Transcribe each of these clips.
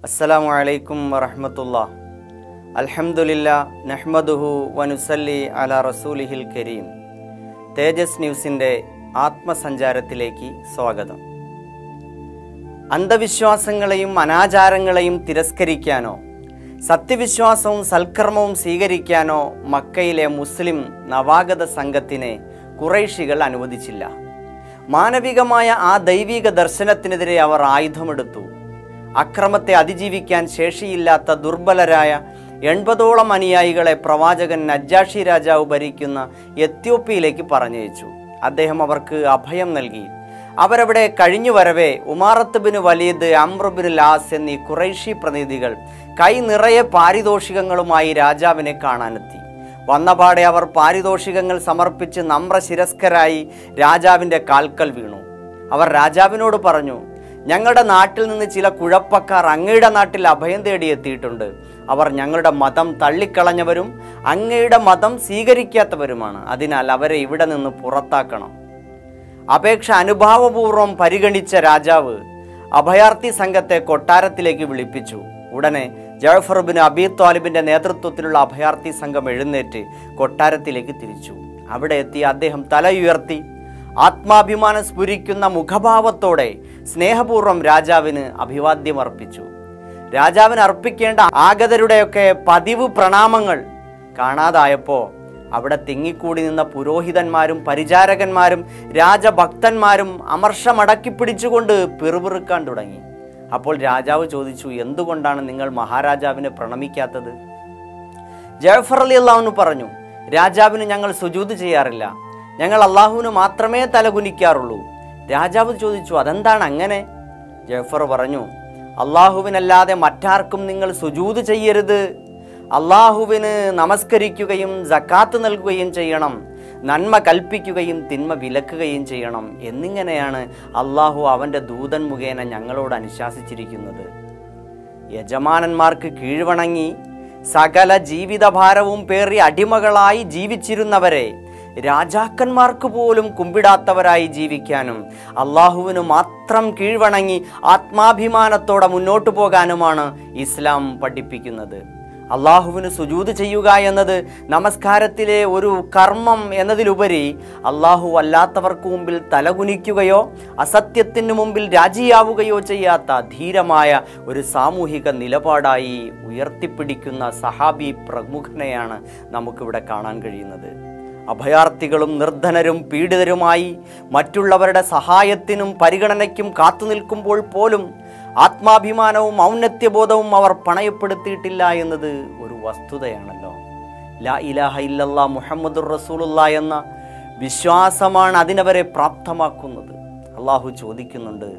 അസ്സലാമു അലൈക്കും വറഹ്മത്തുള്ളാഹി. അൽഹംദുലില്ലാ നഹ്മദുഹു വനുസല്ലി അലാ റസൂലിഹിൽ കരീം. തേജസ് ന്യൂസിൻ്റെ ആത്മസഞ്ചാരത്തിലേക്ക് സ്വാഗതം. അന്ധവിശ്വാസങ്ങളെയും അനാചാരങ്ങളെയും തിരസ്കരിക്കാനോ സത്യവിശ്വാസവും സൽക്കർമ്മവും സ്വീകരിക്കാനോ മക്കയിലെ മുസ്ലിം നവാഗത സംഘത്തിനെ ഖുറൈശികൾ അനുവദിച്ചില്ല. മാനവികമായ ആ ദൈവിക ദർശനത്തിനെതിരെ അവർ ആയുധമെടുത്തു. അക്രമത്തെ അതിജീവിക്കാൻ ശേഷിയില്ലാത്ത ദുർബലരായ 80ഓളം അനുയായികളെ പ്രവാചകൻ നജ്ജാഷി രാജാവ് ഭരിക്കുന്ന എത്യോപ്യയിലേക്ക് പറഞ്ഞയച്ചു. അദ്ദേഹം അവർക്ക് അഭയം നൽകി. അവരവിടെ കഴിഞ്ഞു വരവേ ഉമാറത്ത് ബിൻ വലീദ്, അംർ ബിൻ ലാസ് എന്നീ ഖുറൈശി പ്രതിനിധികൾ കൈ നിറയെ പാരിതോഷികങ്ങളുമായി രാജാവിനെ കാണാനെത്തി. വന്നപാടെ അവർ പാരിതോഷികങ്ങൾ സമർപ്പിച്ച് നമ്രശിരസ്കരായി രാജാവിൻ്റെ കാൽക്കൽ വീണു. അവർ രാജാവിനോട് പറഞ്ഞു, ഞങ്ങളുടെ നാട്ടിൽ നിന്ന് ചില കുഴപ്പക്കാർ അങ്ങയുടെ നാട്ടിൽ അഭയം തേടിയെത്തിയിട്ടുണ്ട്. അവർ ഞങ്ങളുടെ മതം തള്ളിക്കളഞ്ഞവരും അങ്ങയുടെ മതം സ്വീകരിക്കാത്തവരുമാണ്. അതിനാൽ അവരെ ഇവിടെ നിന്ന് പുറത്താക്കണം. അപേക്ഷ അനുഭാവപൂർവ്വം പരിഗണിച്ച രാജാവ് അഭയാർത്ഥി സംഘത്തെ കൊട്ടാരത്തിലേക്ക് വിളിപ്പിച്ചു. ഉടനെ ജഅഫർ ബിൻ അബീ ത്വാലിബിന്റെ നേതൃത്വത്തിലുള്ള അഭയാർത്ഥി സംഘം എഴുന്നേറ്റ് കൊട്ടാരത്തിലേക്ക് തിരിച്ചു. അവിടെ എത്തി അദ്ദേഹം തലയുയർത്തി ആത്മാഭിമാനം സ്ഫുരിക്കുന്ന മുഖഭാവത്തോടെ സ്നേഹപൂർവ്വം രാജാവിന് അഭിവാദ്യം അർപ്പിച്ചു. രാജാവിന് അർപ്പിക്കേണ്ട ആഗതരുടെയൊക്കെ പതിവ് പ്രണാമങ്ങൾ കാണാതായപ്പോൾ അവിടെ തിങ്ങിക്കൂടി നിന്ന പുരോഹിതന്മാരും പരിചാരകന്മാരും രാജഭക്തന്മാരും അമർഷമടക്കി പിടിച്ചുകൊണ്ട് പിറുപിറുക്കാൻ തുടങ്ങി. അപ്പോൾ രാജാവ് ചോദിച്ചു, എന്തുകൊണ്ടാണ് നിങ്ങൾ മഹാരാജാവിനെ പ്രണമിക്കാത്തത്? ജഅഫർ റളിയല്ലാഹു അൻഹു പറഞ്ഞു, രാജാവിന് ഞങ്ങൾ സുജൂദ് ചെയ്യാറില്ല. ഞങ്ങൾ അള്ളാഹുവിന് മാത്രമേ തലകുനിക്കാറുള്ളൂ. രാജാവ് ചോദിച്ചു, അതെന്താണ് അങ്ങനെ? ജഅഫർ പറഞ്ഞു, അള്ളാഹുവിനല്ലാതെ മറ്റാർക്കും നിങ്ങൾ സുജൂദ് ചെയ്യരുത്. അള്ളാഹുവിന് നമസ്കരിക്കുകയും സക്കാത്ത് നൽകുകയും ചെയ്യണം. നന്മ കൽപ്പിക്കുകയും തിന്മ വിലക്കുകയും ചെയ്യണം. എന്നിങ്ങനെയാണ് അള്ളാഹു അവൻ്റെ ദൂതൻ മുഖേന ഞങ്ങളോട് അനുശാസിച്ചിരിക്കുന്നത്. യജമാനന്മാർക്ക് കീഴ്വണങ്ങി സകല ജീവിതഭാരവും പേറി അടിമകളായി ജീവിച്ചിരുന്നവരെ രാജാക്കന്മാർക്ക് പോലും കുമ്പിടാത്തവരായി ജീവിക്കാനും അള്ളാഹുവിന് മാത്രം കീഴ്വണങ്ങി ആത്മാഭിമാനത്തോടെ മുന്നോട്ടു പോകാനുമാണ് ഇസ്ലാം പഠിപ്പിക്കുന്നത്. അള്ളാഹുവിന് സുജൂദ് ചെയ്യുക എന്നത് നമസ്കാരത്തിലെ ഒരു കർമ്മം എന്നതിലുപരി അള്ളാഹു അല്ലാത്തവർക്ക് മുമ്പിൽ തലകുനിക്കുകയോ അസത്യത്തിന് മുമ്പിൽ രാജിയാവുകയോ ചെയ്യാത്ത ധീരമായ ഒരു സാമൂഹിക നിലപാടായി ഉയർത്തിപ്പിടിക്കുന്ന സഹാബി പ്രമുഖനെയാണ് നമുക്കിവിടെ കാണാൻ കഴിയുന്നത്. അഭയാർത്ഥികളും നിർധനരും പീഡിതരുമായി മറ്റുള്ളവരുടെ സഹായത്തിനും പരിഗണനയ്ക്കും കാത്തുനിൽക്കുമ്പോൾ പോലും ആത്മാഭിമാനവും ഔന്നത്യബോധവും അവർ പണയപ്പെടുത്തിയിട്ടില്ല എന്നത് ഒരു വസ്തുതയാണല്ലോ. ലാ ഇലാഹ ഇല്ലല്ലാഹ് മുഹമ്മദുർ റസൂലുള്ളാഹ് എന്ന വിശ്വാസമാണ് അതിനവരെ പ്രാപ്തമാക്കുന്നത്. അള്ളാഹു ചോദിക്കുന്നുണ്ട്,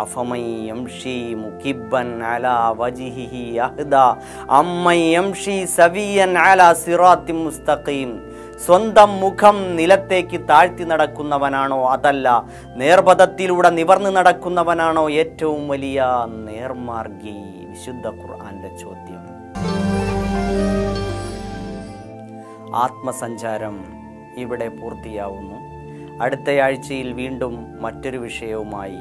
അഫമൻ യംശി മുകിബ്ബൻ അലാ വജ്ഹിഹി അഹ്ദാ അമ്മൻ യംശി സവിയൻ അലാ സിറാത്തിൻ മുസ്തഖീം. സ്വന്തം മുഖം നിലത്തേക്ക് താഴ്ത്തി നടക്കുന്നവനാണോ അതല്ല നേർപഥത്തിലൂടെ നിവർന്നു നടക്കുന്നവനാണോ ഏറ്റവും വലിയ നേർമാർഗി? വിശുദ്ധ ഖുർആന്റെ ചോദ്യം. ആത്മസഞ്ചാരം ഇവിടെ പൂർത്തിയാവുന്നു. അടുത്തയാഴ്ചയിൽ വീണ്ടും മറ്റൊരു വിഷയവുമായി